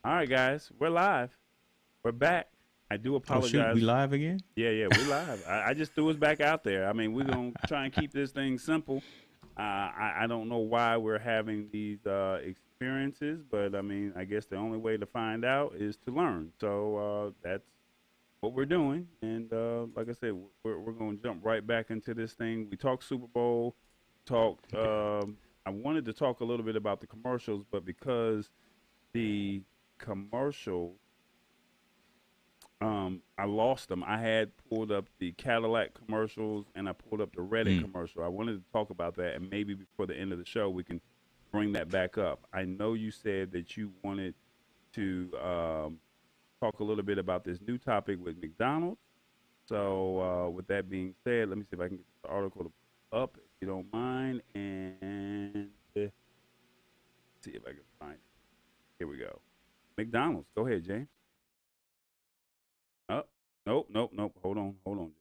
All right, guys, we're live. We're back. I do Oh shoot, we apologize. live again? Yeah, yeah, we live. I just threw us back out there. I mean, we're gonna try and keep this thing simple. I don't know why we're having these experiences, but I mean, I guess the only way to find out is to learn. So that's what we're doing. And like I said, we're gonna jump right back into this thing. We talked Super Bowl, talked. Okay. I wanted to talk a little bit about the commercials, but because the commercial I lost them. I had pulled up the Cadillac commercials and I pulled up the Reddit Mm. commercial. I wanted to talk about that, and maybe before the end of the show we can bring that back up. I know you said that you wanted to talk a little bit about this new topic with McDonald's. So, with that being said, let me see if I can get the article up, if you don't mind, and see if I can find it. Here we go. McDonald's. Go ahead, James. Oh, nope, nope, nope. Hold on, James.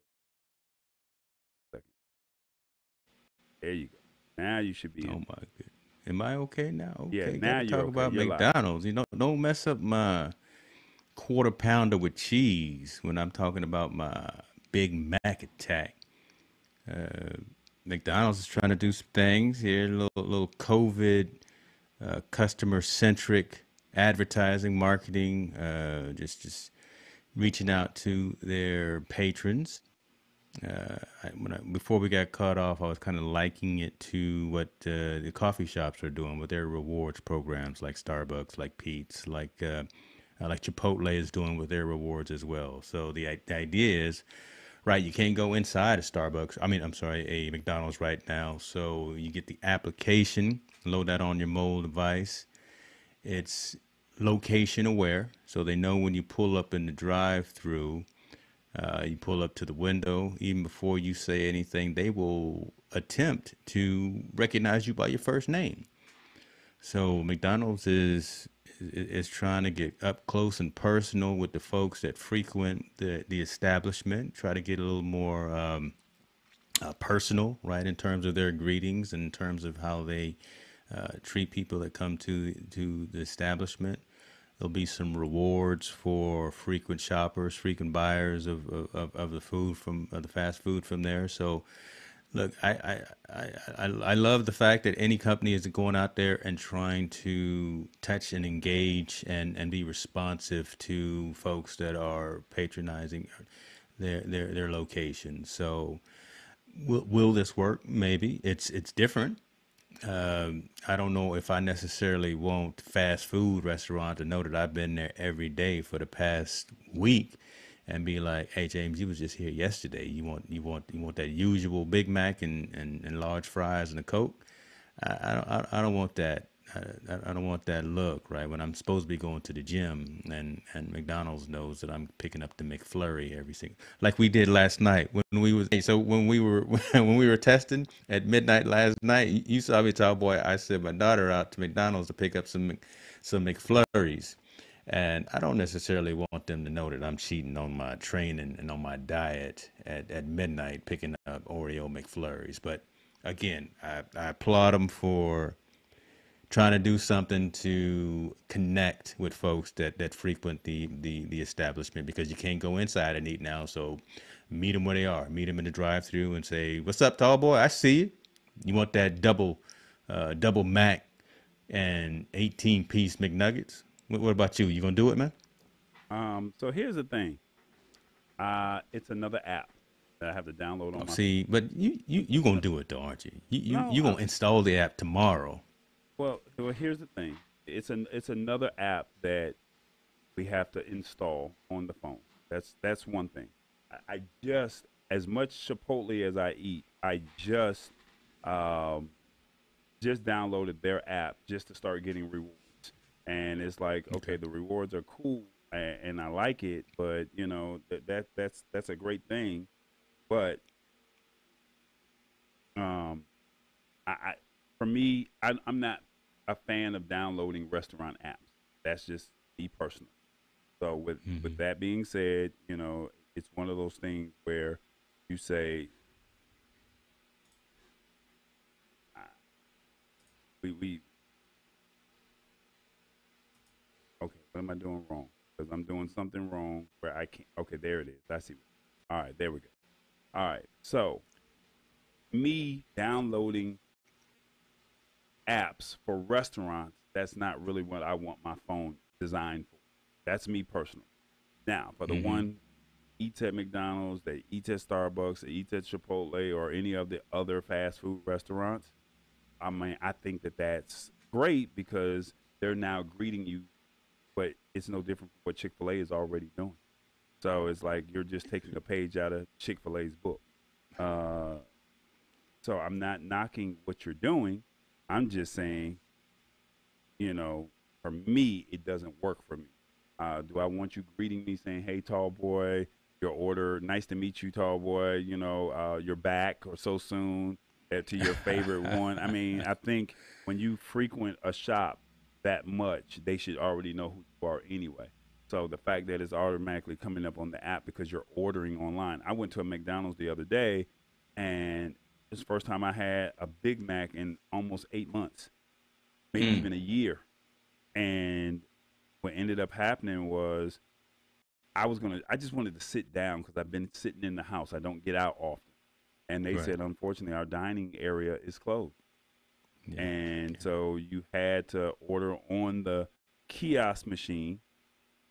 There you go. Now you should be Oh in. my good. Am I okay now? Yeah, Okay, got now to you're talk okay. about You're live. McDonald's. Don't mess up my quarter pounder with cheese when I'm talking about my Big Mac attack. Uh, McDonald's is trying to do some things here, little COVID customer centric advertising, marketing, just reaching out to their patrons. Before we got cut off, I was kind of liking it to what the coffee shops are doing with their rewards programs, like Starbucks, like Pete's, like Chipotle is doing with their rewards as well. So the idea is, right, you can't go inside a Starbucks. I mean, I'm sorry, a McDonald's right now. So you get the application, load that on your mobile device. It's location aware, so they know when you pull up in the drive-through, you pull up to the window, even before you say anything, they will attempt to recognize you by your first name. So McDonald's is trying to get up close and personal with the folks that frequent the establishment. Try to get a little more personal, right, in terms of their greetings, in terms of how they treat people that come to the establishment. There'll be some rewards for frequent shoppers, frequent buyers of the food from of the fast food from there. So, look, I love the fact that any company is going out there and trying to touch and engage and be responsive to folks that are patronizing their location. So, will this work? Maybe it's different. I don't know if I necessarily want fast food restaurant to know that I've been there every day for the past week and be like, hey James, you was just here yesterday. You want that usual Big Mac and large fries and a Coke. I don't want that. I don't want that look, right? When I'm supposed to be going to the gym, and McDonald's knows that I'm picking up the McFlurry every single, like we did last night when we was. Hey, so when we were when we were testing at midnight last night, you saw me, tall boy. I sent my daughter out to McDonald's to pick up some McFlurries. And I don't necessarily want them to know that I'm cheating on my training and on my diet at midnight picking up Oreo McFlurries. But again, I applaud them for trying to do something to connect with folks that frequent the establishment, because you can't go inside and eat now. So meet them where they are. Meet them in the drive-through and say, "What's up, tall boy? I see you. You want that double Mac and 18-piece McNuggets? What about you? You gonna do it, man?" So here's the thing. It's another app that I have to download Oh, on my phone. see, but you gonna do it though, aren't you? No, You gonna install the app tomorrow? well, here's the thing. It's another app that we have to install on the phone. That's one thing. I just, as much Chipotle as I eat, I um, just downloaded their app just to start getting rewards. And it's like, okay, Okay. the rewards are cool and I like it, but you know that's a great thing. But um, I for me, I'm not a fan of downloading restaurant apps. That's just me personally. So with Hmm. that being said, you know, it's one of those things where you say, uh, we okay. am I doing wrong? Because I'm doing something wrong where I can't. Okay, there it is. I see. All right, there we go. All right. So me downloading apps for restaurants, that's not really what I want my phone designed for. That's me personally. Now, for the Mm-hmm. one eats at McDonald's, that eats at Starbucks, that eats at Chipotle, or any of the other fast food restaurants, I mean, I think that that's great because they're now greeting you, but it's no different from what Chick fil A is already doing. So it's like you're just taking a page out of Chick fil A's book. Uh, so I'm not knocking what you're doing. I'm just saying, for me, it doesn't work for me. Do I want you greeting me saying, "Hey, tall boy, your order. Nice to meet you, tall boy. You're back or so soon to your favorite one." I mean, I think when you frequent a shop that much, they should already know who you are anyway. So the fact that it's automatically coming up on the app because you're ordering online. I went to a McDonald's the other day, and it's the first time I had a Big Mac in almost 8 months, maybe Mm. even a year. And what ended up happening was I just wanted to sit down because I've been sitting in the house. I don't get out often. And they Right. said, unfortunately, our dining area is closed. Yeah. And Okay. so you had to order on the kiosk machine,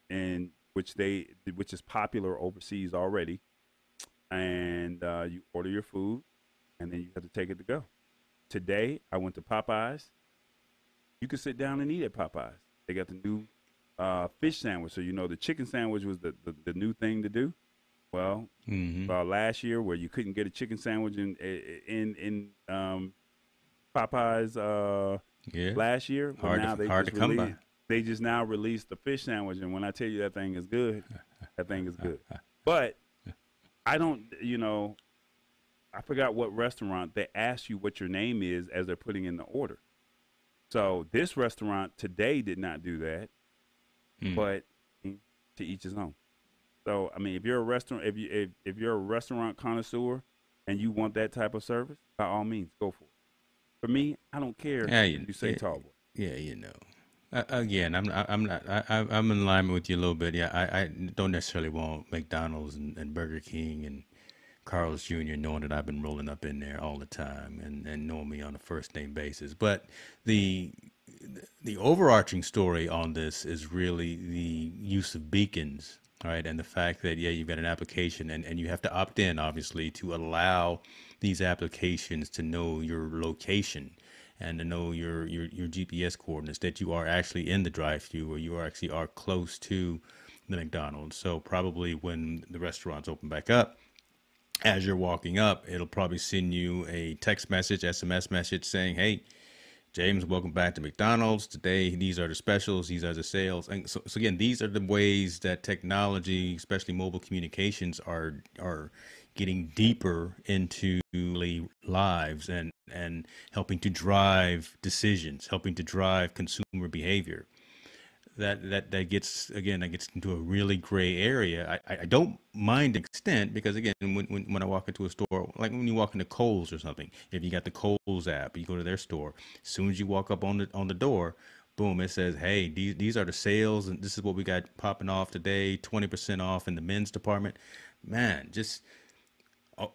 and which is popular overseas already. And you order your food, and then you have to take it to go. Today, I went to Popeyes. You can sit down and eat at Popeyes. They got the new fish sandwich. So the chicken sandwich was the new thing to do. Well, Mm-hmm. last year where you couldn't get a chicken sandwich in Popeyes Yeah. last year. Well, now Hard to come by. they just now released the fish sandwich, and when I tell you that thing is good, that thing is good. But I don't, I forgot what restaurant they ask you what your name is as they're putting in the order. So this restaurant today did not do that, Mm. but to each his own. So I mean, if you're a restaurant, if you're a restaurant connoisseur and you want that type of service, by all means, go for it. For me, I don't care Yeah. if you say Yeah. tall boy. Yeah. Again, I'm not. I'm in alignment with you a little bit. Yeah. I don't necessarily want McDonald's and Burger King and Carl's Jr. knowing that I've been rolling up in there all the time and knowing me on a first name basis. But the the overarching story on this is really the use of beacons, right? And the fact that, yeah, you've got an application and you have to opt in, obviously, to allow these applications to know your location and to know your GPS coordinates, that you are actually in the drive-through or you are close to the McDonald's. So probably when the restaurants open back up, as you're walking up, it'll probably send you a text message, SMS message saying, "Hey, James, welcome back to McDonald's. Today, these are the specials, these are the sales." And so again, these are the ways that technology, especially mobile communications, are getting deeper into lives and helping to drive decisions, helping to drive consumer behavior. That gets, again, that gets into a really gray area. I don't mind the extent, because again, when I walk into a store, like when you walk into Kohl's or something, if you got the Kohl's app, you go to their store, as soon as you walk up on the door, boom, it says, "Hey, these are the sales and this is what we got popping off today, 20% off in the men's department." Man, just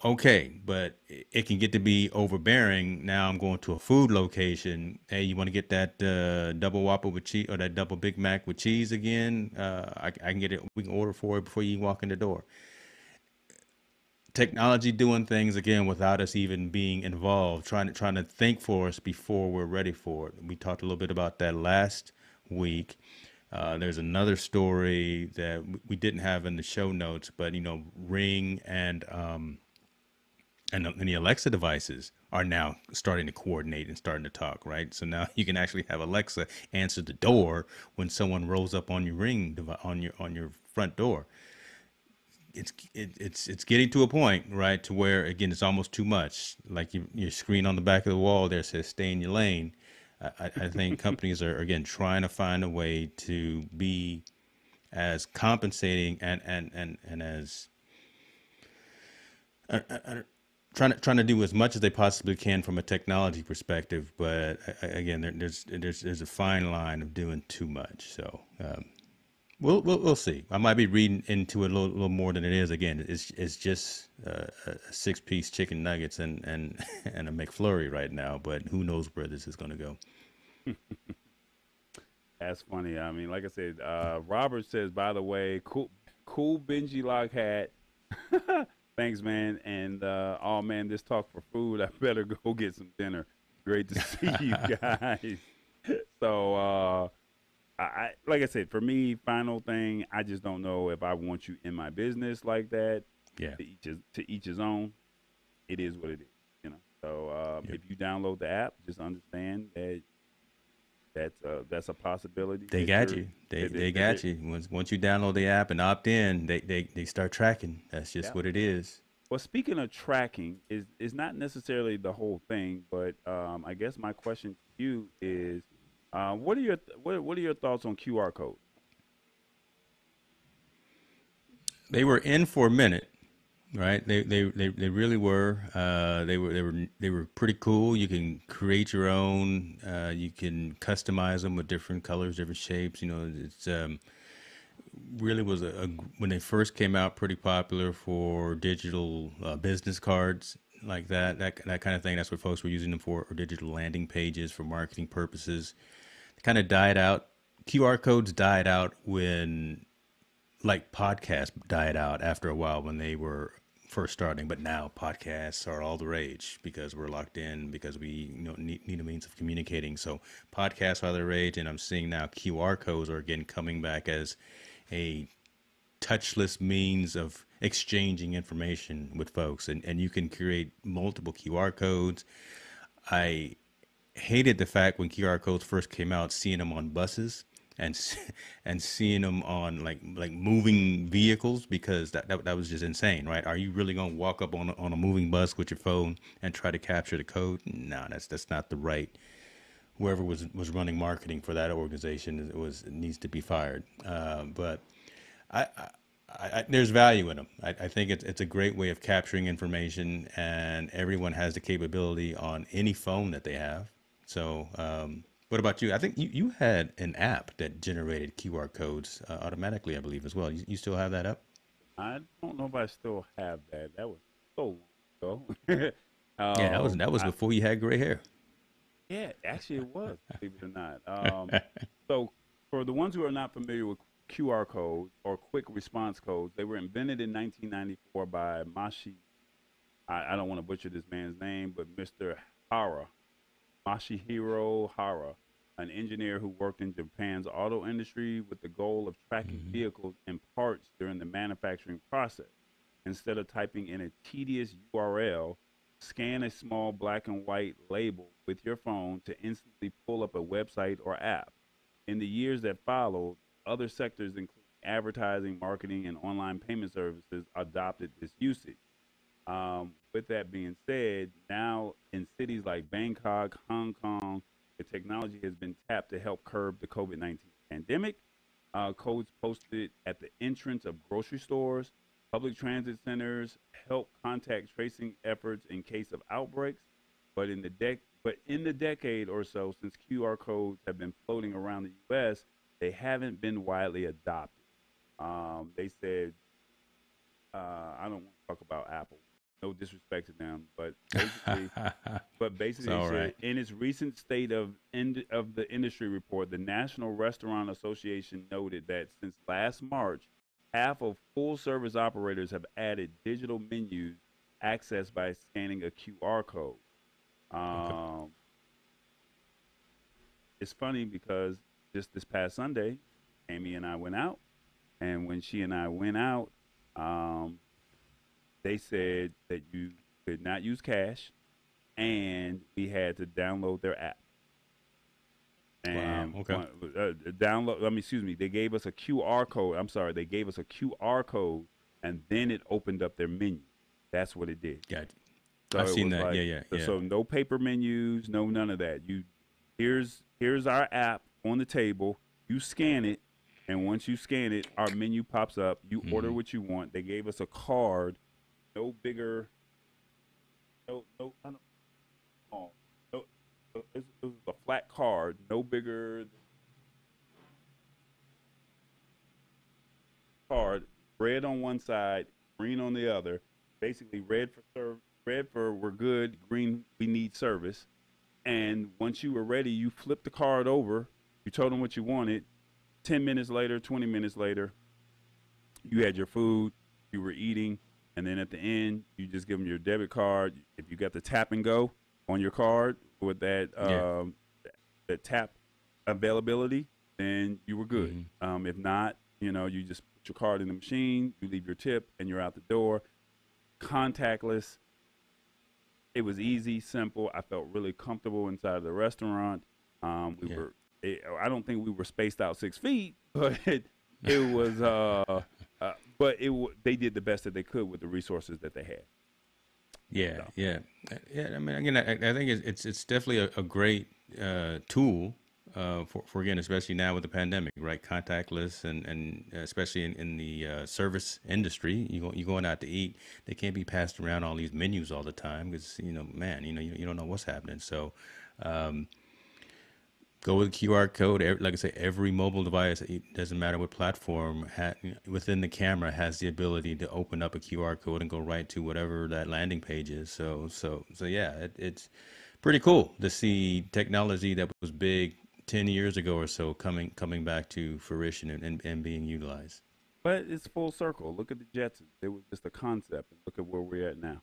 okay, but it can get to be overbearing. Now I'm going to a food location. "Hey, you want to get that double Whopper with cheese or that double Big Mac with cheese again? I can get it. We can order for it before you walk in the door." Technology doing things again without us even being involved, trying to think for us before we're ready for it. We talked a little bit about that last week. There's another story that we didn't have in the show notes, but Ring and the Alexa devices are now starting to coordinate and starting to talk, right? So now you can actually have Alexa answer the door when someone rolls up on your on your front door. It's getting to a point, right, to where again it's almost too much. Like your screen on the back of the wall there says "Stay in your lane." I think companies are again trying to find a way to be as compensating and as trying to do as much as they possibly can from a technology perspective, but again, there's a fine line of doing too much. So We'll see. I might be reading into it a little more than it is. Again, it's just a 6-piece chicken nuggets and and a McFlurry right now. But who knows where this is going to go? That's funny. I mean, like I said, Robert says, by the way, cool Benji Lock hat. Thanks, man. And oh man, this talk for food. I better go get some dinner. Great to see you guys. So I like I said, for me, final thing, I just don't know if I want you in my business like that. Yeah. To each his own. It is what it is, you know. So Yep. if you download the app, just understand that that's a possibility They that got you're you. They that they that got you. Once you download the app and opt in, they start tracking. That's just yeah. what it is. Well, speaking of tracking, is not necessarily the whole thing, but I guess my question to you is, what are your thoughts on QR code? They were in for a minute, right? They really were. They were pretty cool. You can create your own. You can customize them with different colors, different shapes. It's really was when they first came out, pretty popular for digital business cards like that kind of thing. That's what folks were using them for, or digital landing pages for marketing purposes. It kind of died out. QR codes died out when, like, podcasts died out after a while when they were first starting. But now podcasts are all the rage because we're locked in, because we need a means of communicating. So podcasts are the rage, and I'm seeing now QR codes are again coming back as a touchless means of exchanging information with folks, and you can create multiple QR codes. I hated the fact when QR codes first came out, seeing them on buses and and seeing them on like moving vehicles, because that was just insane, right? Are you really gonna walk up on a moving bus with your phone and try to capture the code? No, that's not the right. Whoever was running marketing for that organization, it needs to be fired. But I, there's value in them. I think it's a great way of capturing information, and everyone has the capability on any phone that they have. So, what about you? I think you had an app that generated QR codes automatically, I believe, as well. You still have that up? I don't know if I still have that. That was so long ago. Yeah, that was I before you had gray hair. Yeah, actually it was, believe it or not. So for the ones who are not familiar with QR codes or quick response codes, they were invented in 1994 by I don't want to butcher this man's name, but Mr. Hara, Masahiro Hara, an engineer who worked in Japan's auto industry with the goal of tracking Hmm. vehicles and parts during the manufacturing process. Instead of typing in a tedious URL, scan a small black and white label with your phone to instantly pull up a website or app. In the years that followed, other sectors, including advertising, marketing, and online payment services, adopted this usage. With that being said, now in cities like Bangkok, Hong Kong, the technology has been tapped to help curb the COVID-19 pandemic. Codes posted at the entrance of grocery stores, public transit centers help contact tracing efforts in case of outbreaks. But in the decade or so since QR codes have been floating around the U.S., they haven't been widely adopted. They said I don't want to talk about Apple. No disrespect to them, but basically It's they all said right. in its recent state of the industry report, the National Restaurant Association noted that since last March, half of full service operators have added digital menus accessed by scanning a QR code. Okay. Um, it's funny because just this past Sunday, Amy and I went out, and when she and I went out, um, they said that you could not use cash, and we had to download their app. Wow. And Okay. download. I mean, excuse me. They gave us a QR code. I'm sorry. They gave us a QR code, and then it opened up their menu. That's what it did. Got you. So I've it seen was that. Yeah. like, Yeah. so Yeah. so no paper menus, no none of that. Here's our app on the table. You scan it, and once you scan it, our menu pops up. You order Hmm. what you want. They gave us a card, no bigger, no, I don't, oh, no, it was a flat card, no bigger. card, red on one side, green on the other. Basically, red for we're good, green we need service. And once you were ready, you flipped the card over. You told them what you wanted. 10 minutes later, 20 minutes later, you had your food. You were eating, and then at the end, you just give them your debit card. If you got the tap and go on your card with Yeah. that tap availability, then you were good. Hmm. If not, you just put your card in the machine, you leave your tip, and you're out the door. Contactless. It was easy, simple. I felt really comfortable inside of the restaurant. We Yeah. were. I don't think we were spaced out 6 feet, but it was. But they did the best that they could with the resources that they had. Yeah, So, yeah, yeah. I mean, again, I think it's definitely a great tool for again, especially now with the pandemic, right? Contactless and especially in the service industry, you going out to eat, they can't be passed around all these menus all the time because man, you don't know what's happening. So um, go with QR code. Like I say, every mobile device, it doesn't matter what platform, within the camera has the ability to open up a QR code and go right to whatever that landing page is. So yeah, it's pretty cool to see technology that was big 10 years ago or so coming back to fruition and being utilized. but it's full circle. Look at the Jetsons. It was just a concept, and look at where we're at now.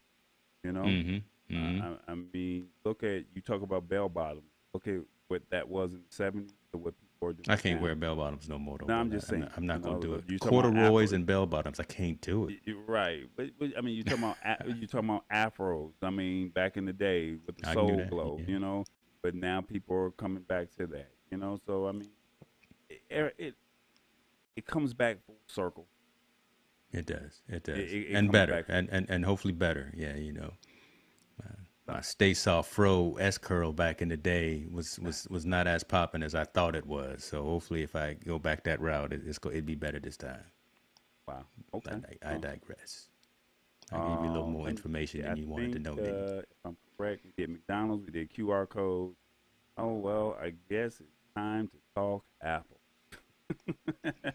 You know, Mm-hmm. Mm-hmm. I mean, look at you talk about bell bottoms. Look at what that was in the '70s to what people are I doing can't now. wear bell bottoms no more though, No, I'm brother. just saying. I'm not gonna do Look, it. you talking about Corduroys Afro, and bell bottoms, I can't do it. right? But I mean, you talking about afros. I mean, back in the day with the I can do soul that. glow, Yeah, But now people are coming back to that, So I mean, it it comes back full circle. it does. It It, does, it, it and comes better, back. and hopefully better. Yeah, Uh, my Stay Soft Fro S curl back in the day was not as popping as I thought it was. So hopefully, if I go back that route, it'd be better this time. wow. Okay. I Well, digress. I gave you a little more let me information see. than I you wanted to think know, didn't you? if I'm correct, we did McDonald's. We did QR codes. Oh well, I guess it's time to talk Apple.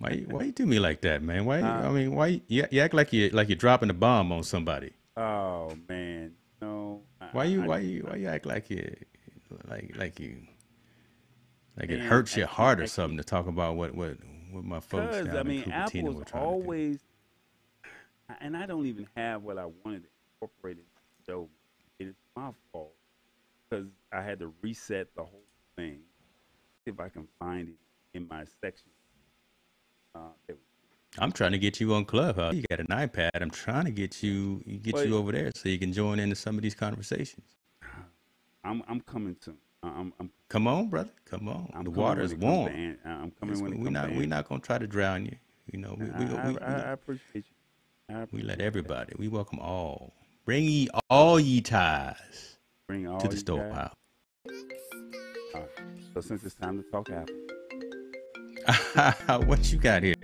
Why you do me like that, man? uh, I mean, why you act like you're dropping a bomb on somebody? oh man, no, Why you act like you like it man, hurts your heart or I can't, something to talk about what my folks cause I down in mean, Cupertino Apple is were trying to do. always, and I don't even have what I wanted to incorporate in the show. It's my fault because I had to reset the whole thing. See if I can find it in my section. There we I'm trying to get you on Clubhouse. You got an iPad. I'm trying to get But you over there so you can join into some of these conversations. I'm coming soon. Come on, brother. Come on. I'm The coming water when is it comes to warm. I'm coming when it comes to We're answer. not gonna try to drown you. I appreciate you. I We let appreciate that. everybody. We welcome all. Bring ye all ye ties Bring to all the you guys. storehouse. All right. So since it's time to talk Apple, What you got here?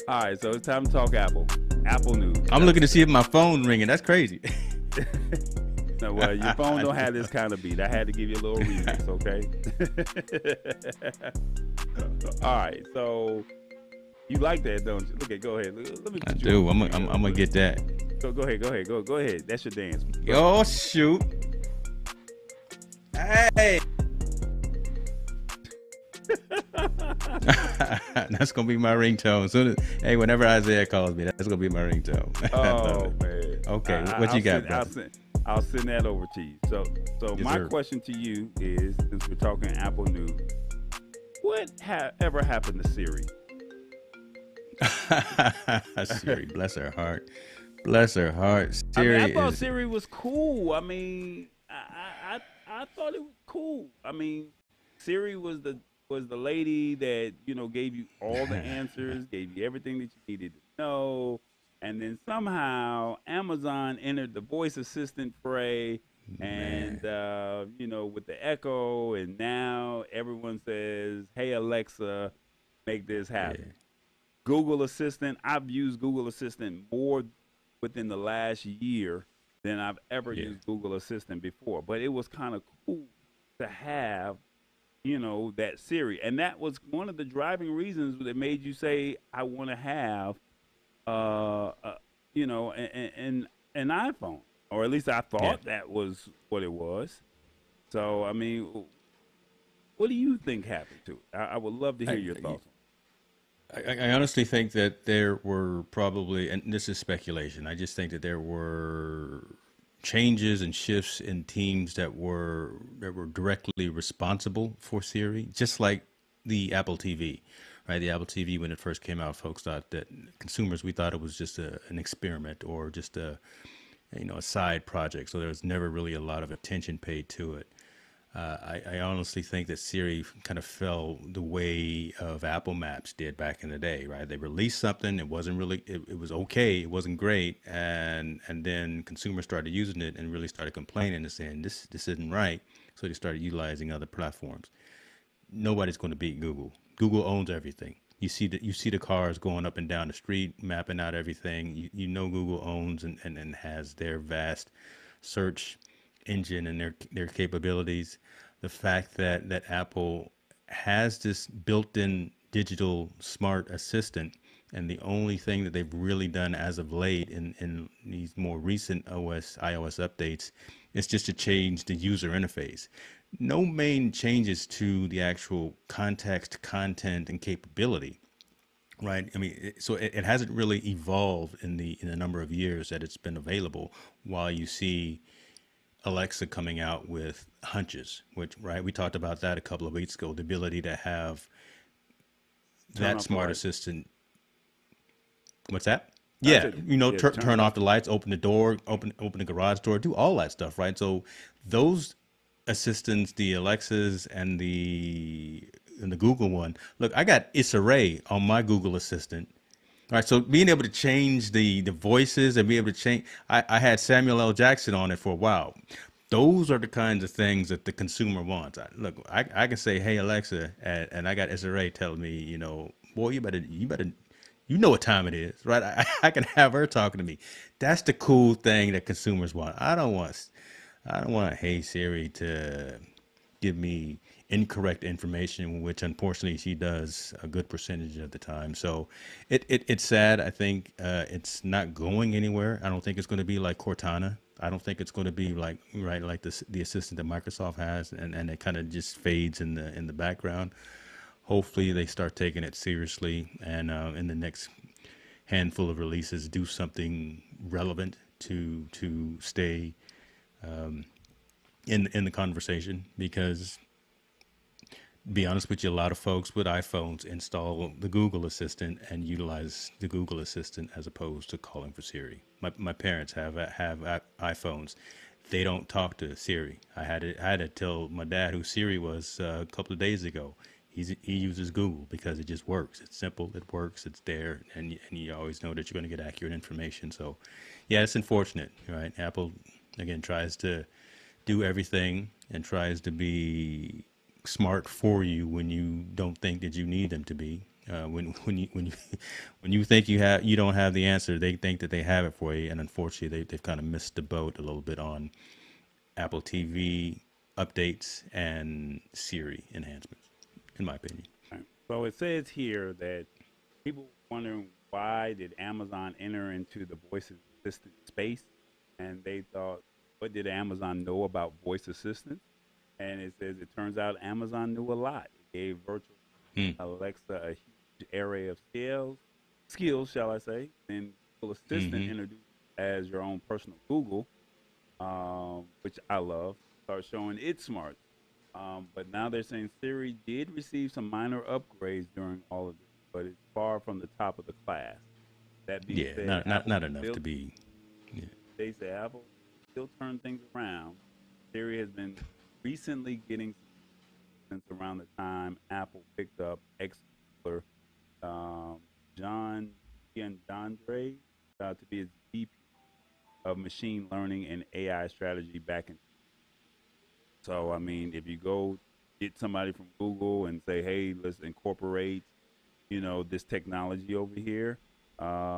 all right. So it's time to talk Apple. Apple news. I'm looking to see if my phone's ringing. That's crazy. No, well, your phone don't have this kind of beat. I had to give you a little remix, okay? All right. So you like that, don't you? Okay, go ahead. Let me I put you do. on I'm gonna get that. Go ahead. Go ahead. That's your dance. Oh shoot! Hey, that's gonna be my ringtone. Hey, whenever Isaiah calls me, that's gonna be my ringtone. I love Oh it. man. Okay, what you got, brother? I'll send that over to you. So Yes, my sir. question to you is, since we're talking Apple news, what ever happened to Siri? Siri, bless her heart. Bless her heart. I mean, I Siri thought is. Siri was cool. I mean, I thought it was cool. I mean, Siri was the lady that gave you all the answers, gave you everything that you needed to know, and then somehow Amazon entered the voice assistant fray, and Man, with the Echo, and now everyone says, "Hey Alexa, make this yeah, happen." Google Assistant. I've used Google Assistant more within the last year than I've ever yeah, used Google Assistant before. But it was kind of cool to have that Siri, and that was one of the driving reasons that made you say, "I want to have, uh, uh an iPhone," or at least I Yeah. thought that was what it was. So, I mean, what do you think happened to it? I would love to hear I, your thoughts on I honestly think that there were probably, and this is speculation, I just think that there were changes and shifts in teams that were directly responsible for Siri, just like the Apple TV, right? The Apple TV, when it first came out, folks thought that consumers, we thought it was just an experiment or just a side project. So there was never really a lot of attention paid to it. I honestly think that Siri kind of fell the way of Apple Maps did back in the day, right? They released something, it wasn't really, it was okay, it wasn't great, and then consumers started using it and really started complaining and saying this isn't right, so they started utilizing other platforms. Nobody's going to beat Google. Google owns everything. You see the cars going up and down the street, mapping out everything. You know Google owns and has their vast search engine and their capabilities. The fact that Apple has this built-in digital smart assistant, and the only thing that they've really done as of late in these more recent iOS updates is just to change the user interface. No main changes to the actual context, content, and capability, right? I mean, so it hasn't really evolved in the number of years that it's been available. While you see Alexa coming out with hunches, which, right, we talked about that a couple of weeks ago, the ability to have turn that off the smart light. assistant. What's that? I Yeah, said, yeah, turn turn off off the the. lights, open the door, open the garage door, do all that stuff, right? So those assistants, the Alexas and the Google one. Look, I got Issa on my Google Assistant. All right, so being able to change the voices and be able to change, I had Samuel L. Jackson on it for a while. Those are the kinds of things that the consumer wants. I can say, "Hey Alexa," and I got Issa telling me, boy, you better, you know what time it is, right? I can have her talking to me. That's the cool thing that consumers want. I don't want Hey Siri to give me incorrect information, which unfortunately she does a good percentage of the time. So it's sad. I think it's not going anywhere. I don't think it's going to be like Cortana. I don't think it's going to be like, right, like the assistant that Microsoft has, and it kind of just fades in the background. Hopefully they start taking it seriously, and in the next handful of releases do something relevant to stay in the conversation, because be honest with you, a lot of folks with iPhones install the Google Assistant and utilize the Google Assistant as opposed to calling for Siri. My parents have iPhones. They don't talk to Siri. I had to tell my dad who Siri was a couple of days ago. He uses Google because it just works. It's simple. It works. It's there, and you always know that you're going to get accurate information. So, yeah, it's unfortunate, right? Apple again tries to do everything and tries to be smart for you when you don't think that you need them to be. When you when you think you don't have the answer, they think that they have it for you, and unfortunately, they've kind of missed the boat a little bit on Apple TV updates and Siri enhancements, in my opinion. Right. So it says here that people wondering why did Amazon enter into the voice assistant space, and they thought, what did Amazon know about voice assistants? And it says it turns out Amazon knew a lot. It gave virtual Hmm. Alexa a huge array of skills, shall I say? And Google Assistant Mm-hmm. introduced as your own personal Google, which I love, start showing its smarts. But now they're saying Siri did receive some minor upgrades during all of this, but it's far from the top of the class. That being Yeah, said, not enough to be. Yeah. they say Apple still turn things around. Siri has been recently getting some since around the time Apple picked up ex um, John Giandre to be its VP of machine learning and AI strategy back in. So I mean, if you go get somebody from Google and say, "Hey, let's incorporate, this technology over here,"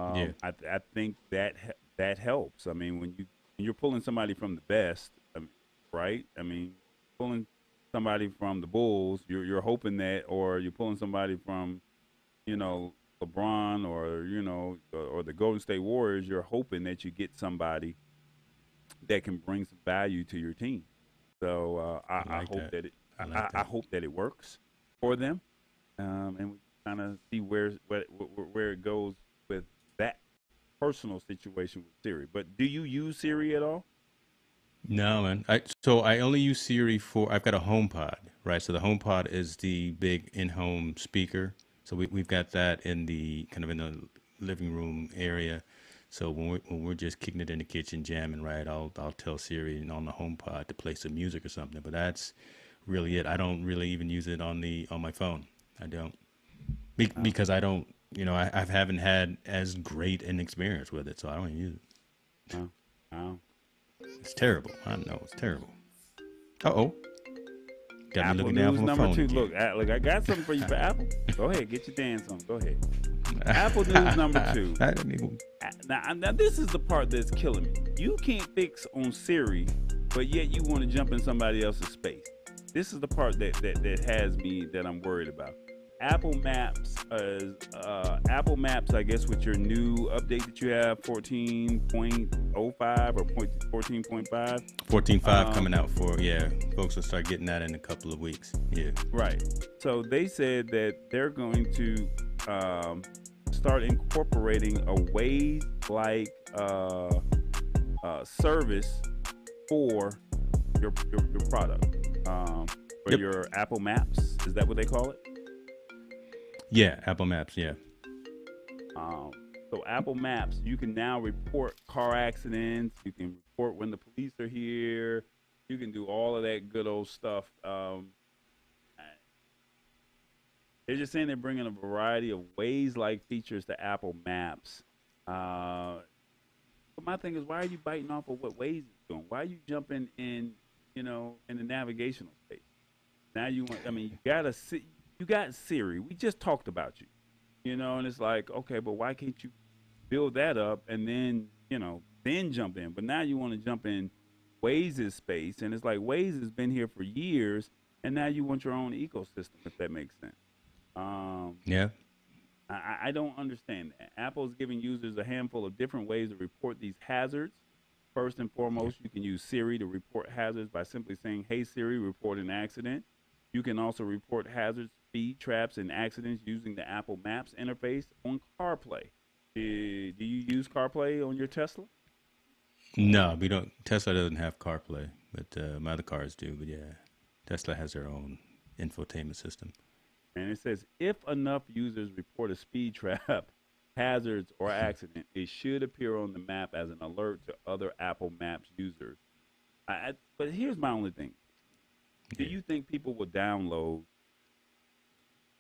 Yeah. I think that helps. I mean, when you're pulling somebody from the best, I mean, right? I mean, pulling. somebody from the Bulls, you're hoping that, or you're pulling somebody from, you know, LeBron, or or the Golden State Warriors, you're hoping that you get somebody that can bring some value to your team. So I I like hope that. that I like I that. hope that it works for them, and we kind of see where it goes with that personal situation with Siri. But do you use Siri at all? No, man. So I only use Siri for I've got a HomePod, right? So the HomePod is the big in-home speaker. So we've got that in the kind of in the living room area. So when we're just kicking it in the kitchen, jamming, right? I'll tell Siri on the HomePod to play some music or something. But that's really it. I don't really even use it on my phone. I don't Oh, because I don't. I haven't had as great an experience with it, so I don't use it. oh, oh. It's terrible. I know it's terrible. Uh oh. Got me Apple looking down News from my number phone two. again. Look, look, I got something for you for Apple. Go ahead, get your dance on. Go ahead. Apple News number two. I didn't even. Now, this is the part that's killing me. You can't fix on Siri, but yet you want to jump in somebody else's space. This is the part that has me, that I'm worried about. Apple Maps, Apple Maps, I guess, with your new update that you have, 14.05 or 14.5. 14.5 Um, coming out for, yeah, folks will start getting that in a couple of weeks. Yeah. right. So they said that they're going to um, start incorporating a Waze like service for your product, for Yep. your Apple Maps. Is that what they call it? Yeah. Apple Maps. Yeah. Um, so Apple Maps, you can now report car accidents. You can report when the police are here. You can do all of that good old stuff. They're just saying they're bringing a variety of Waze-like features to Apple Maps. Uh, but my thing is, why are you biting off of what Waze is doing? Why are you jumping in, in the navigational space? Now you want, I mean, you got Siri. We just talked about you, and it's like, okay, but why can't you build that up and then, then jump in? But now you want to jump in Waze's space, and it's like Waze has been here for years, and now you want your own ecosystem, if that makes sense. Um, Yeah. I don't understand that. Apple is giving users a handful of different ways to report these hazards. First and Yeah. foremost, you can use Siri to report hazards by simply saying, "Hey Siri, report an accident." You can also report hazards, speed traps, and accidents using the Apple Maps interface on CarPlay. Do you use CarPlay on your Tesla? No, we don't. Tesla doesn't have CarPlay, but my other cars do. But yeah, Tesla has their own infotainment system. And it says if enough users report a speed trap, hazards, or accident, it should appear on the map as an alert to other Apple Maps users. But here's my only thing: Do Yeah. you think people will download?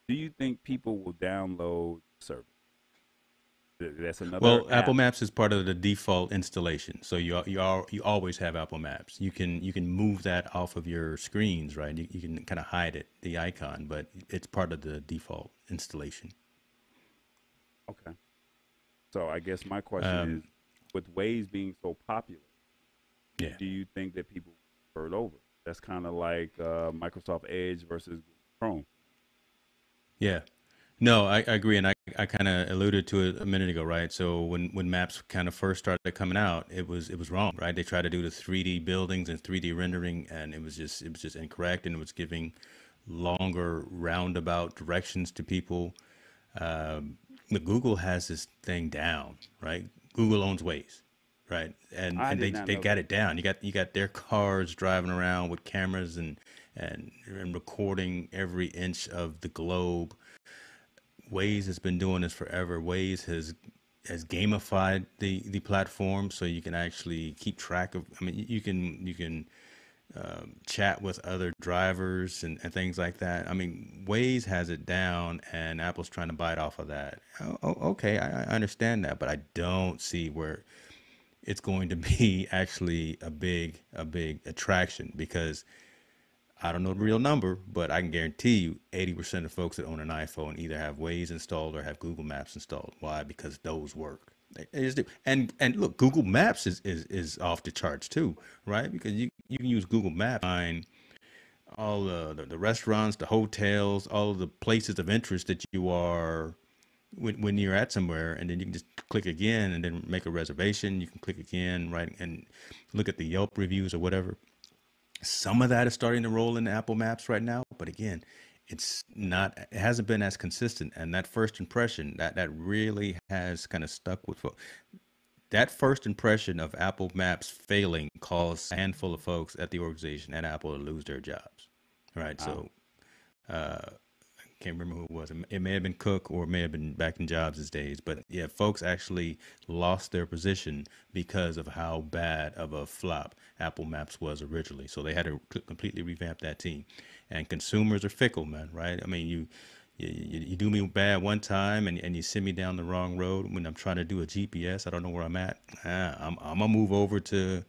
Do you think people will download service? That's another Well, Apple app. Maps is part of the default installation, so you always have Apple Maps. You can move that off of your screens, right? You can kind of hide it, the icon, but it's part of the default installation. Okay. So I guess my question is, Um, with Waze being so popular, yeah. do you think that people prefer it over? That's kind of like Microsoft Edge versus Chrome. Yeah. No, I agree, and I kind of alluded to it a minute ago, right? So when maps kind of first started coming out, it was wrong, right? They tried to do the 3D buildings and 3D rendering, and it was just incorrect, and it was giving longer roundabout directions to people. But Google has this thing down, right? Google owns Waze, right? And I and did they not they know got that. it down. You got their cars driving around with cameras and recording every inch of the globe. Waze has been doing this forever. Waze has gamified the platform, so you can actually keep track of. I mean, you can chat with other drivers and things like that. I mean, Waze has it down, and Apple's trying to bite off of that. Okay, I understand that, but I don't see where it's going to be actually a big attraction because I don't know the real number, but I can guarantee you 80% of folks that own an iPhone either have Waze installed or have Google Maps installed. Why? Because those work. They just do. And look, Google Maps is off the charts too, right? Because you can use Google Maps all the restaurants, the hotels, all of the places of interest that you are when you're at somewhere, and then you can just click again and then make a reservation. You can click again, right, and look at the Yelp reviews or whatever. Some of that is starting to roll into Apple Maps right now, but again, it's not. It hasn't been as consistent, and that first impression that really has kind of stuck with folks. That first impression of Apple Maps failing caused a handful of folks at the organization at Apple to lose their jobs. Right. Wow. So I can't remember who it was. It may have been Cook or it may have been back in Jobs' days. But yeah, folks actually lost their position because of how bad of a flop Apple Maps was originally. So they had to completely revamp that team. And consumers are fickle, man. Right. I mean, you do me bad one time and you send me down the wrong road when I'm trying to do a GPS. I don't know where I'm at. I'm gonna move over to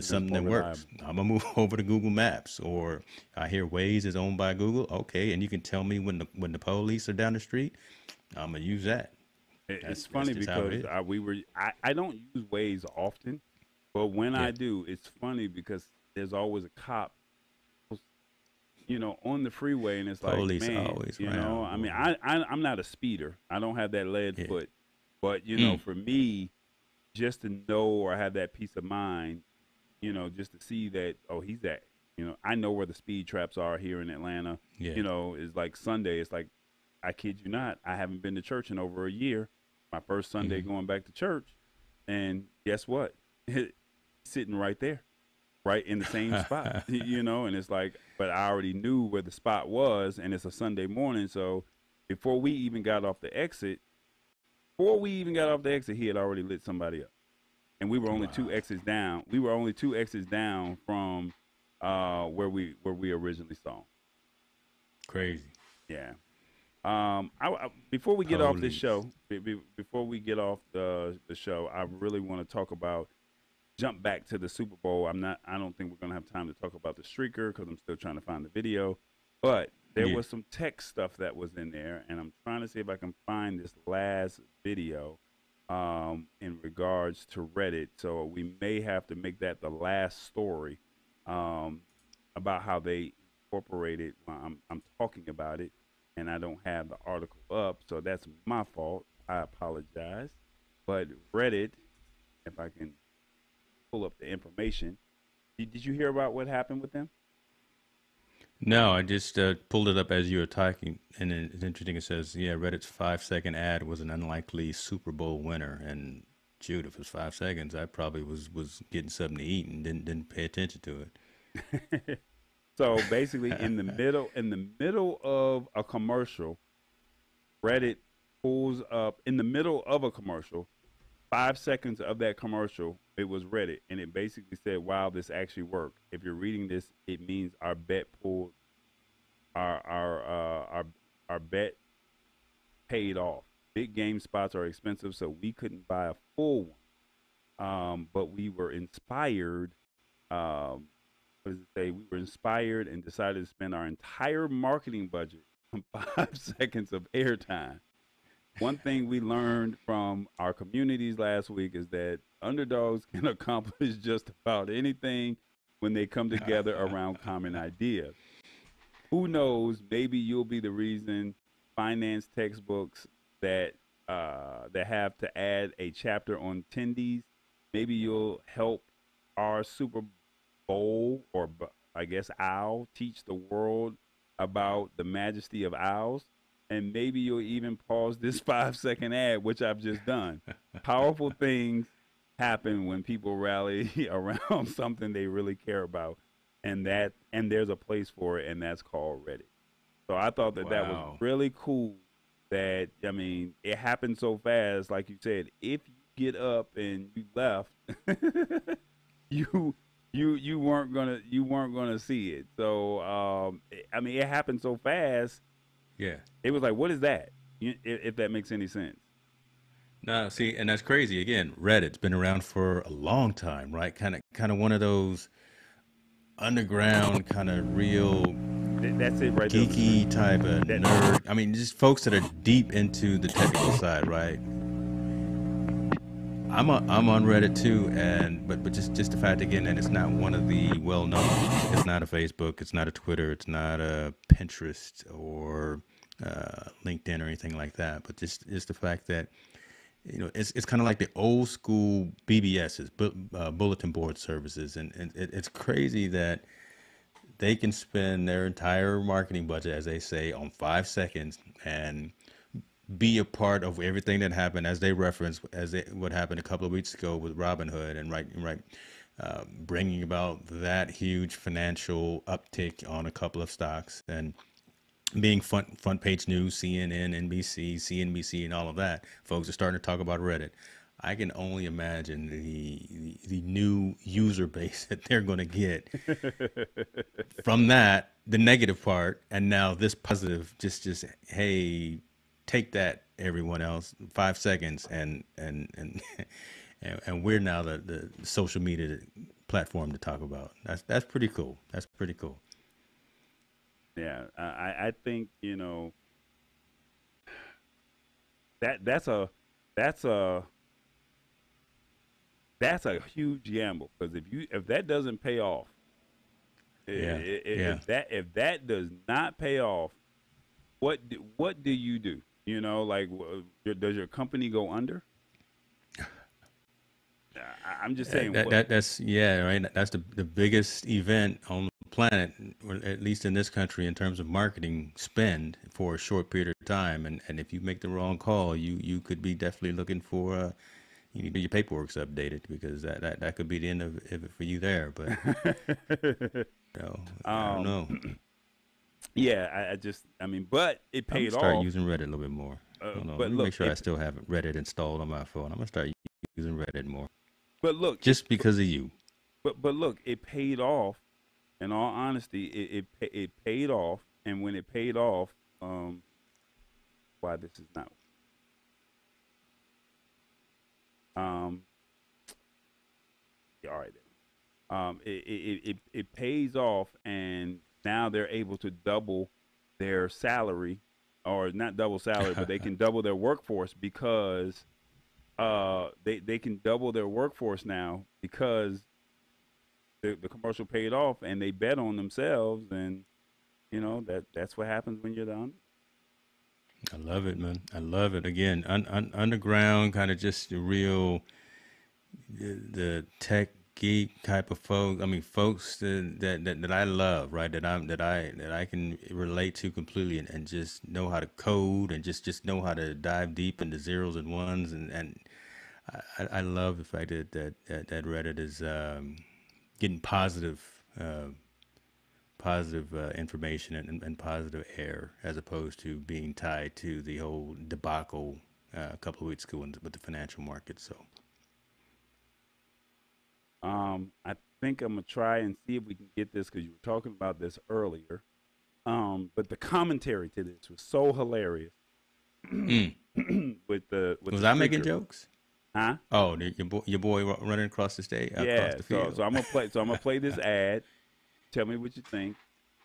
something that works. I'm gonna move over to Google Maps, or I hear Waze is owned by Google. Okay, and you can tell me when the police are down the street. I'm gonna use that. It's funny because I don't use Waze often, but when I do, it's funny because there's always a cop, on the freeway, and it's like, Police man, always I mean, I'm not a speeder. I don't have that lead foot, but for me, just to know or have that peace of mind, just to see that, oh, he's at, I know where the speed traps are here in Atlanta. It's like Sunday. It's like, I kid you not, I haven't been to church in over a year. My first Sunday going back to church, and guess what? Sitting right there. Right in the same spot, and it's like, but I already knew where the spot was, and it's a Sunday morning. So before we even got off the exit, he had already lit somebody up, and we were only 2 exits down. We were only 2 exits down from where we originally saw him. Crazy. Yeah. Before we get off this show, before we get off the show, I really want to talk about. Jump back to the Super Bowl. I don't think we're gonna have time to talk about the streaker because I'm still trying to find the video. But there was some tech stuff that was in there, and I'm trying to see if I can find this last video in regards to Reddit. So we may have to make that the last story about how they incorporated. I'm talking about it, and I don't have the article up, so that's my fault. I apologize. But Reddit, if I can pull up the information. Did you hear about what happened with them? No, I just pulled it up as you were talking, and it's interesting. It says, Reddit's 5-second ad was an unlikely Super Bowl winner, and shoot, if it was 5 seconds, I probably was getting something to eat and didn't pay attention to it. So basically, in the middle of a commercial, Reddit pulls up in the middle of a commercial. 5 seconds of that commercial, it was Reddit, and it basically said, "Wow, this actually worked." If you're reading this, it means our bet pulled, our bet paid off. Big game spots are expensive, so we couldn't buy a full one. But we were inspired. What does it say? We were inspired and decided to spend our entire marketing budget on 5 seconds of airtime. One thing we learned from our communities last week is that underdogs can accomplish just about anything when they come together around common ideas. Who knows? Maybe you'll be the reason finance textbooks that have to add a chapter on tendies. Maybe you'll help our Super Bowl, or I guess owl, teach the world about the majesty of owls. And maybe you'll even pause this 5-second ad, which I've just done. Powerful things happen when people rally around something they really care about, and there's a place for it, and that's called Reddit. So I thought that was really cool. That, I mean, it happened so fast, like you said. If you get up and you left, you weren't gonna see it. So I mean, it happened so fast. Yeah. It was like, what is that? If that makes any sense. No, see, and that's crazy. Again, Reddit's been around for a long time, right? Kind of one of those underground, kind of real, that's it, right? Geeky type of nerd. I mean, just folks that are deep into the technical side, right? I'm on Reddit too, and but just the fact again that it's not one of the well known. It's not a Facebook, it's not a Twitter, it's not a Pinterest or LinkedIn or anything like that. But just the fact that it's kind of like the old school BBSs, bulletin board services, and it's crazy that they can spend their entire marketing budget, as they say, on 5 seconds and be a part of everything that happened, as they reference, what happened a couple of weeks ago with Robinhood, and bringing about that huge financial uptick on a couple of stocks, and being front page news, CNN, NBC, CNBC, and all of that. Folks are starting to talk about Reddit. I can only imagine the new user base that they're going to get from that, the negative part, and now this positive. Just hey, take that, everyone else. 5 seconds, and and we're now the social media platform to talk about. That's pretty cool. That's pretty cool. Yeah, I think that's a that's a that's a huge gamble, because if that doesn't pay off, Yeah, yeah. if that does not pay off, what do you do? Like, does your company go under? I'm just saying. That's yeah, right. That's the biggest event on the planet, or at least in this country, in terms of marketing spend for a short period of time. And if you make the wrong call, you could be definitely looking for you need to get your paperwork updated, because that could be the end of it for you there. But I don't um, know. yeah, but it I'm gonna paid start off. using Reddit a little bit more. Hold on, let But me look, make sure I still have Reddit installed on my phone. I'm gonna start using Reddit more, but look, it, just because of you. but look, it paid off. In all honesty, it paid off, and when it paid off, why this is not, um, yeah, all right, it pays off, and now they're able to double their salary, or not double salary, but they can double their workforce, because they can double their workforce now, because the commercial paid off, and they bet on themselves, and that's what happens when you're down. I love it, man. I love it. Again, underground, kind of just the real, the tech geek type of folks. I mean, folks that I love, right? That I can relate to completely, and just know how to code, and just know how to dive deep into zeros and ones, and I love the fact that Reddit is getting positive information, and positive air, as opposed to being tied to the whole debacle a couple of weeks ago with the financial market. So I think I'm gonna try and see if we can get this, because you were talking about this earlier. But the commentary to this was so hilarious mm. with the Was I making speaker, jokes? huh? Oh, your boy running across the stage, across Yeah. the So field. I'm gonna play this ad. Tell me what you think.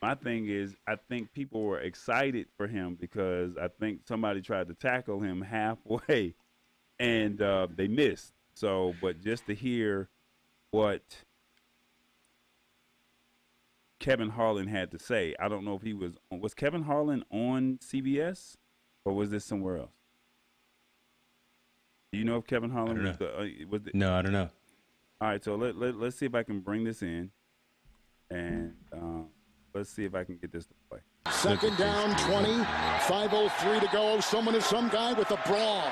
My thing is, I think people were excited for him, because I think somebody tried to tackle him halfway, and they missed. So, but just to hear what Kevin Harlan had to say, I don't know if he was Kevin Harlan on CBS, or was this somewhere else? Do you know if Kevin I Harlan don't was know. the? No, I don't know. All right, so let's see if I can bring this in, and let's see if I can get this to play. Look Second at this down, dude. 20, 5:03 to go. Someone is some guy with a brawl.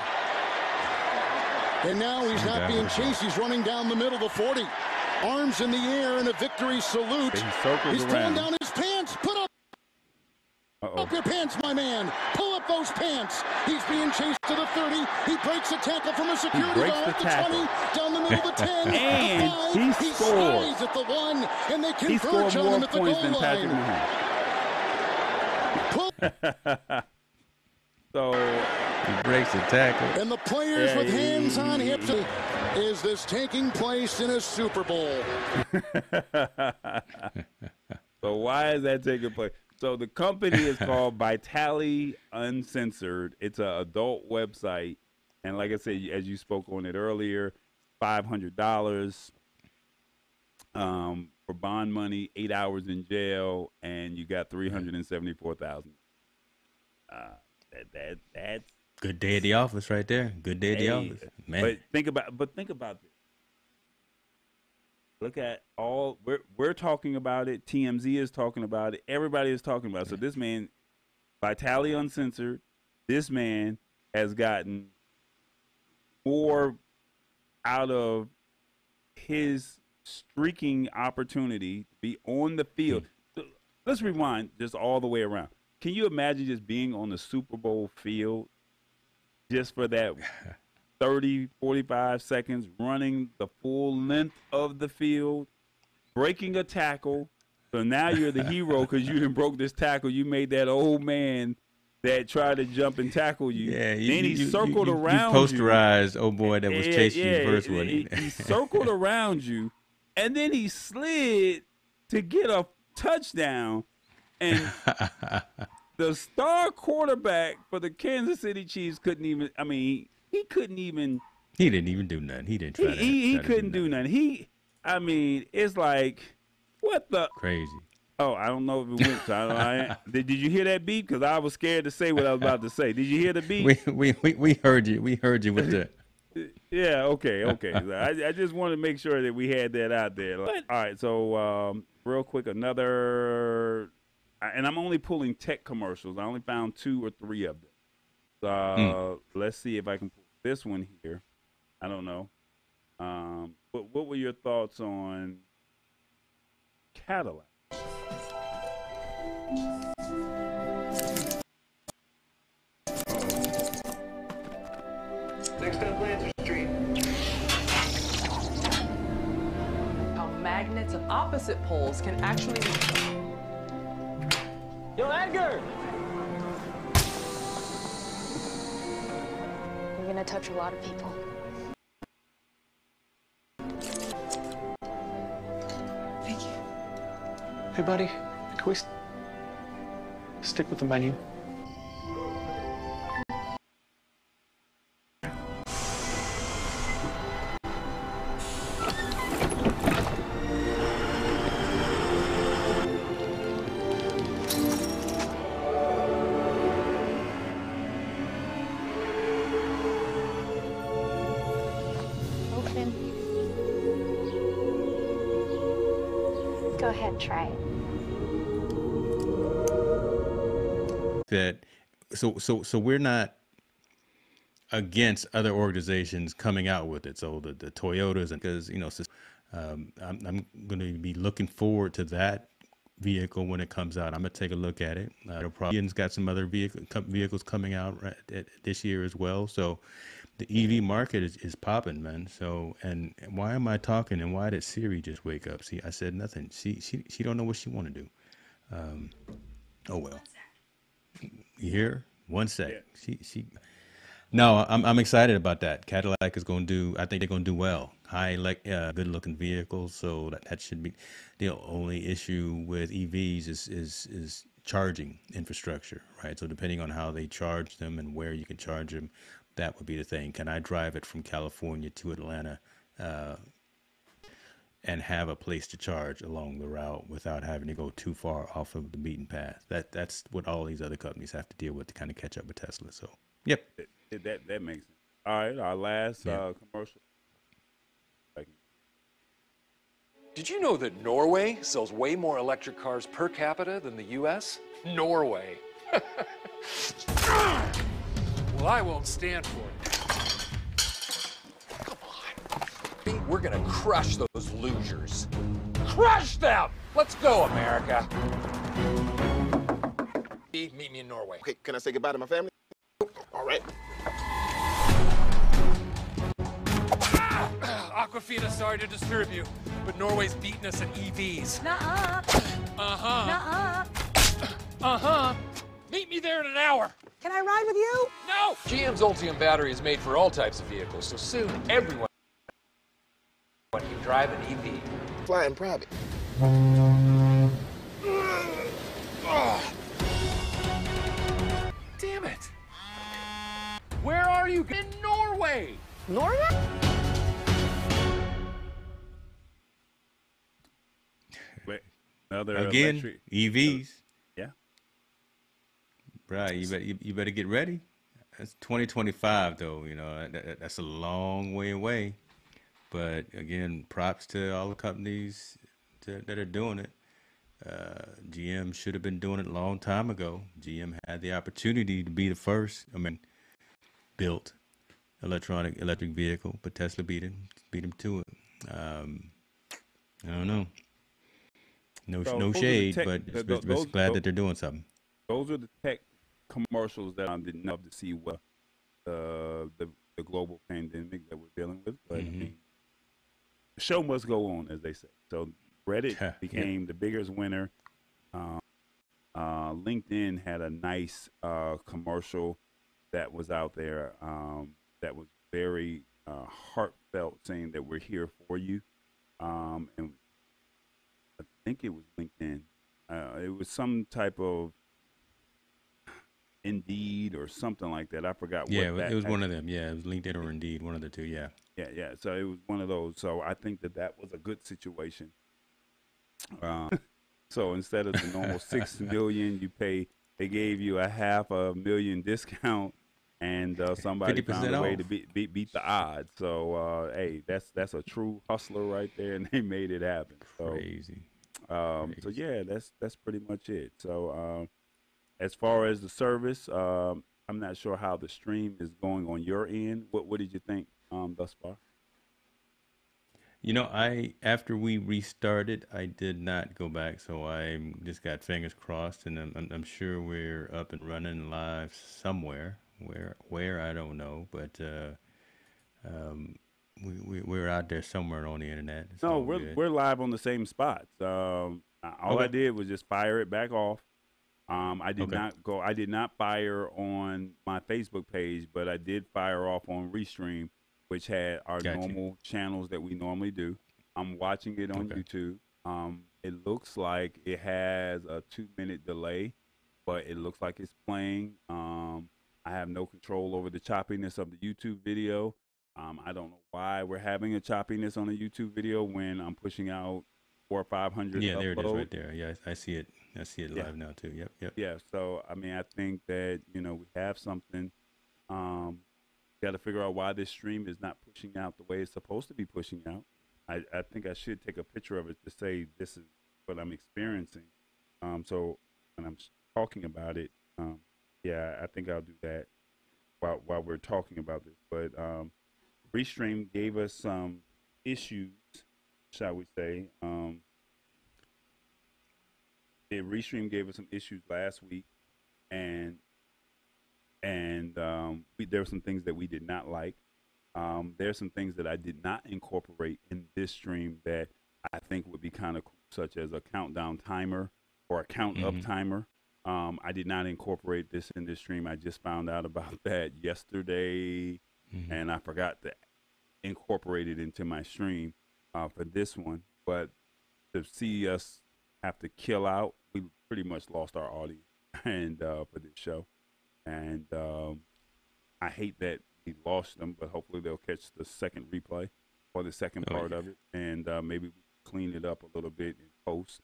And now he's Some not guy being with a brawl. chased. He's running down the middle of the 40. Arms in the air in a victory salute. Okay, he circles He's pulling around. down his pants. Put up Uh-oh. your pants, my man. Pull up those pants. He's being chased to the 30. He breaks a tackle from a security breaks guard the at the tackle. 20, down the middle of the 10, And the 5. he He scores. slides at the 1, and they He scored converge on more him at the points goal than Patrick line. Pull Mahomes. So, He breaks the tackle. And the players yeah, with hands on hips. Is this taking place in a Super Bowl? so why is that taking place? So the company is called Vitali Uncensored. It's an adult website, And like I said, as you spoke on it earlier, $500 for bond money, 8 hours in jail, and you got 374,000. That's Good day at the office right there. Good day at the office. Man. But think about this. Look at all we're talking about it. TMZ is talking about it. Everybody is talking about it. So this man, Vitality Uncensored, this man has gotten more out of his streaking opportunity to be on the field. Let's rewind just all the way around. Can you imagine just being on the Super Bowl field just for that 30, 45 seconds, running the full length of the field, breaking a tackle? So now you're the hero because you done broke this tackle. You made that old man that tried to jump and tackle you. Yeah, then he circled around you. Posterized, oh boy, that was chasing you first one. He circled around you, and then he slid to get a touchdown. And the star quarterback for the Kansas City Chiefs couldn't even. I mean, he couldn't even. He didn't even do nothing. He didn't try. He couldn't do nothing. I mean, it's like, what the crazy. Oh, I don't know if it went. Did you hear that beep? Because I was scared to say what I was about to say. Did you hear the beep? We heard you. We heard you with the. Yeah. Okay. I just wanted to make sure that we had that out there. All right. So real quick, another. And I'm only pulling tech commercials. I only found 2 or 3 of them. Let's see if I can pull this one here. I don't know. What were your thoughts on Cadillac? Next up, Lancer Street. How magnets of opposite poles can actually. Yo, Edgar! You're gonna touch a lot of people. Thank you. Hey, buddy, can we stick with the menu? Go ahead, try it. That so we're not against other organizations coming out with it. So the Toyotas, and because I'm going to be looking forward to that vehicle when it comes out. I'm gonna take a look at it. Probably got some other vehicles coming out this year as well. So the EV market is popping, man. So and why am I talking? And why did Siri just wake up? See, I said nothing. She don't know what she want to do. Oh well. You hear? 1 sec. Yeah. She. No, I'm excited about that. Cadillac is going to do. I think they're going to do well. Good looking vehicles. So that should be. The only issue with EVs is charging infrastructure, right? So depending on how they charge them and where you can charge them, that would be the thing. Can I drive it from California to Atlanta and have a place to charge along the route without having to go too far off of the beaten path? That's what all these other companies have to deal with to kind of catch up with Tesla. So, yep. That makes sense. All right, our last commercial. Did you know that Norway sells way more electric cars per capita than the U.S.? Norway. Well, I won't stand for it. Come on. We're gonna crush those losers. Crush them! Let's go, America. Meet me in Norway. Okay, can I say goodbye to my family? All right. Aquafina, sorry to disturb you, but Norway's beating us at EVs. Nuh-uh. Uh-huh. Nuh-uh. Uh-huh. Meet me there in an hour. Can I ride with you? No! GM's Ultium battery is made for all types of vehicles, so soon everyone can drive an EV. Flying private. Damn it! Where are you? In Norway! Norway! Norway? Wait, another Again, electric. EVs. Yeah. Right. You better get ready. That's 2025 though. You know that's a long way away. But again, props to all the companies that are doing it. GM should have been doing it a long time ago. GM had the opportunity to be the first. I mean, built electric vehicle, but Tesla beat him to it. I don't know. No So no those are the shade, tech. but just glad that they're doing something. Those are the tech commercials that I didn't love to see what the global pandemic that we're dealing with. But I mean, the show must go on, as they say. So Reddit became the biggest winner. LinkedIn had a nice commercial that was out there that was very heartfelt, saying that we're here for you. And I think it was LinkedIn. It was some type of Indeed or something like that. I forgot. Yeah, what it was one of them. Yeah, it was LinkedIn or Indeed, one of the two. Yeah. Yeah. So it was one of those. So I think that was a good situation. So instead of the normal 6 million, they gave you a $500,000 discount, and somebody 50% found a way off. to beat the odds. So hey, that's a true hustler right there, and they made it happen. So, Crazy. So yeah, that's pretty much it. So as far as the service, I'm not sure how the stream is going on your end. What did you think thus far? You know, after we restarted, I did not go back, so I just got fingers crossed, and I'm sure we're up and running live somewhere. Where I don't know, but we're out there somewhere on the internet. It's No, all we're good. we're live on the same spots. All I Okay. did was just fire it back off. I did Okay. not go. I did not fire on my Facebook page, but I did fire off on Restream, which had our Got you. normal channels that we normally do. I'm watching it on Okay. YouTube. It looks like it has a 2-minute delay, but it looks like it's playing. I have no control over the choppiness of the YouTube video. I don't know why we're having a choppiness on a YouTube video when I'm pushing out 400 or 500 Yeah, there it is uploads. right there. Yeah, I see it. I see it Yeah. live now too. Yep. Yeah, so I mean, I think that we have something. Got to figure out why this stream is not pushing out the way it's supposed to be pushing out. I think I should take a picture of it to say this is what I'm experiencing. So when I'm talking about it, yeah, I think I'll do that while we're talking about this. But Restream gave us some issues, shall we say? Restream gave us some issues last week, and there were some things that we did not like. There's some things that I did not incorporate in this stream that I think would be kind of cool, such as a countdown timer or a count up timer. I did not incorporate this in this stream. I just found out about that yesterday, and I forgot to incorporate it into my stream for this one. But to see us have to kill out, we pretty much lost our audience and for this show. And I hate that we lost them, but hopefully they'll catch the second replay or the second part of it, and maybe we clean it up a little bit in post,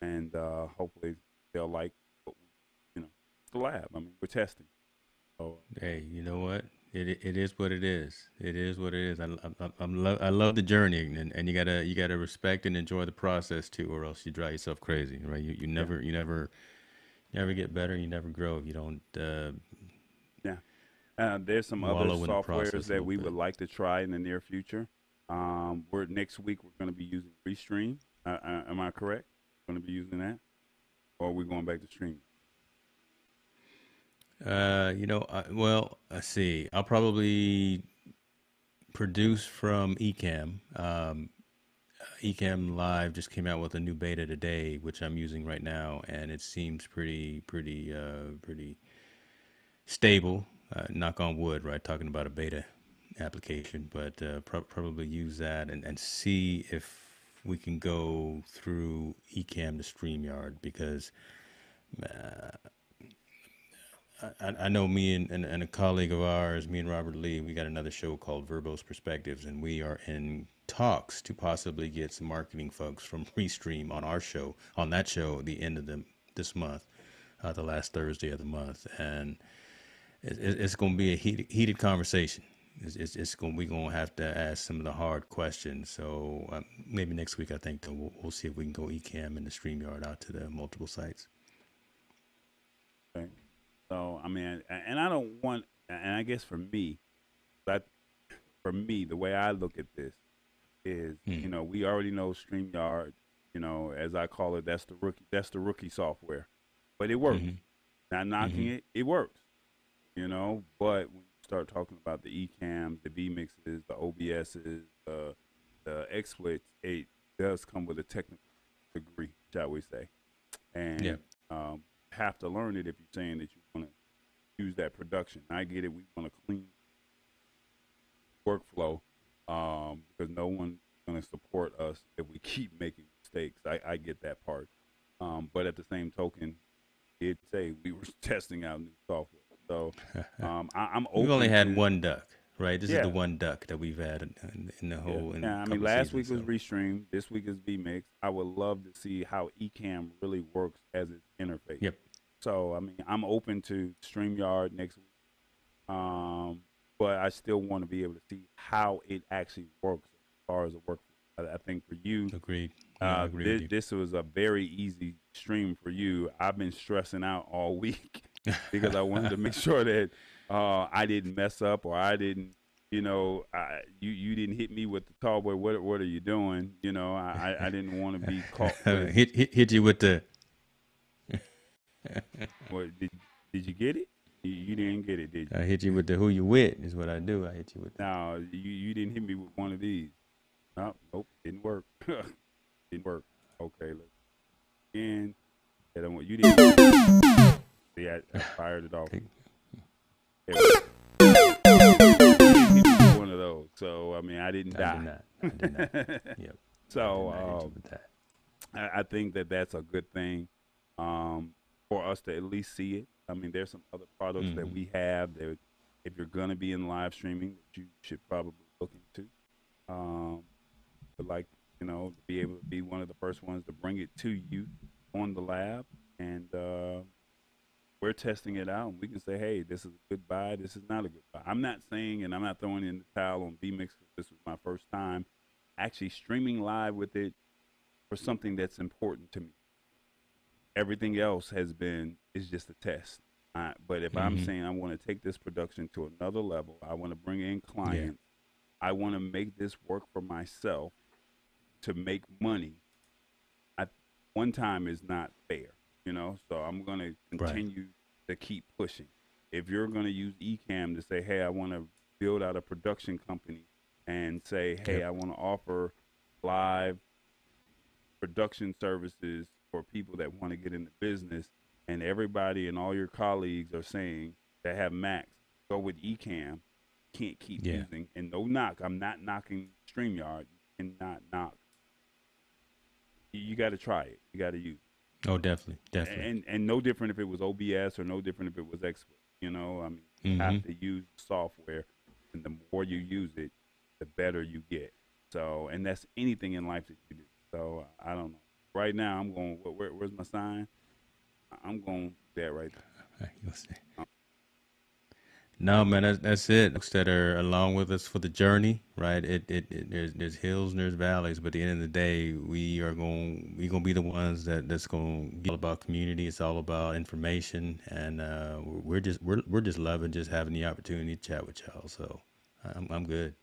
and hopefully they'll like what the lab. I mean, we're testing. So, Hey, you know what? It is what it is. It is what it is. I love the journey, and you gotta respect and enjoy the process too, or else you drive yourself crazy, right? You never get better. You never grow if you don't. There's some other wallow in the process softwares a that little we bit. would like to try in the near future. Next week we're going to be using Restream. Am I correct? Going to be using that, or are we going back to streaming? Well, let's see. I'll probably produce from Ecamm. Ecamm Live just came out with a new beta today, which I'm using right now, and it seems pretty stable. Knock on wood, right? Talking about a beta application, but probably use that and see if we can go through Ecamm to StreamYard, because I know me and a colleague of ours, me and Robert Lee, we got another show called Verbose Perspectives, and we are in talks to possibly get some marketing folks from Restream on our show, on that show, at the end of this month, the last Thursday of the month, and it's going to be a heated conversation. We're going to have to ask some of the hard questions. So maybe next week, I think that we'll see if we can go Ecamm and the StreamYard out to the multiple sites. Okay. So, I mean, and I don't want, and I guess for me, the way I look at this is, you know, we already know StreamYard, you know, as I call it, that's the rookie software, but it works. Not knocking it, it works, you know, but when you start talking about the Ecamm, the vMixes, the OBSs, the XSplits, it does come with a technical degree, shall we say. And have to learn it if you're saying that you want to use that production. I get it. We want a clean workflow because no one's going to support us if we keep making mistakes. I get that part. But at the same token, it'd say we were testing out new software. So I'm open. We've only had one duck, right? This is Yeah. the one duck that we've had in the whole. Yeah, I mean, last week was Restream. This week is vMix. I would love to see how Ecamm really works as its interface. Yep. So, I mean, I'm open to StreamYard next week. But I still want to be able to see how it actually works as far as a workflow. I think for you, agreed. I agree with you. This was a very easy stream for you. I've been stressing out all week because I wanted to make sure that I didn't mess up or I didn't, you know, you didn't hit me with the tall boy. What are you doing? You know, I didn't want to be caught. hit you with the. What, did you get it? You didn't get it, did you? I hit you with the who you with is what I do. I hit you with. No, you didn't hit me with one of these. Nope, didn't work. Didn't work. Okay, let's again. You didn't. See, I fired it off. One of those. So I mean, I didn't die. I did not. Yep. So I think that's a good thing for us to at least see it. I mean, there's some other products that we have that if you're going to be in live streaming that you should probably look into. But like, you know, to be able to be one of the first ones to bring it to you on the lab. And we're testing it out. And we can say, hey, this is a good buy. This is not a good buy. I'm not saying, and I'm not throwing in the towel on vMix because this was my first time actually streaming live with it for something that's important to me. Everything else is just a test. But if I'm saying I want to take this production to another level, I want to bring in clients, I want to make this work for myself to make money. One time is not fair, you know, so I'm going to continue to keep pushing. If you're going to use Ecamm to say, hey, I want to build out a production company and say, hey, I want to offer live production services for people that want to get into business, and everybody and all your colleagues are saying that have Macs, go with Ecamm, can't keep using, and no knock. I'm not knocking StreamYard. You cannot knock. You got to try it. You got to use it. Oh, definitely. And no different if it was OBS or no different if it was XSplit. You know, I mean, you have to use software, and the more you use it, the better you get. So, and that's anything in life that you do. So, I don't know. Right now, I'm going, where's my sign? I'm going there right there. You'll see. No, man, that's it. Folks that are along with us for the journey, right? There's hills and there's valleys, but at the end of the day, we're gonna be the ones that's gonna be all about community. It's all about information, and we're just loving just having the opportunity to chat with y'all. So I'm good.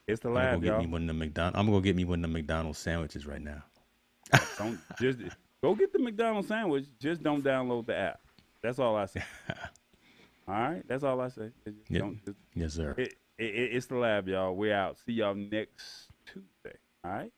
It's the lab, y'all. I'm gonna go get me one of the McDonald's sandwiches right now. Don't just go get the McDonald's sandwich. Just don't download the app. That's all I say. All right, that's all I say. Yes, sir. It's the lab, y'all. We're out. See y'all next Tuesday. All right.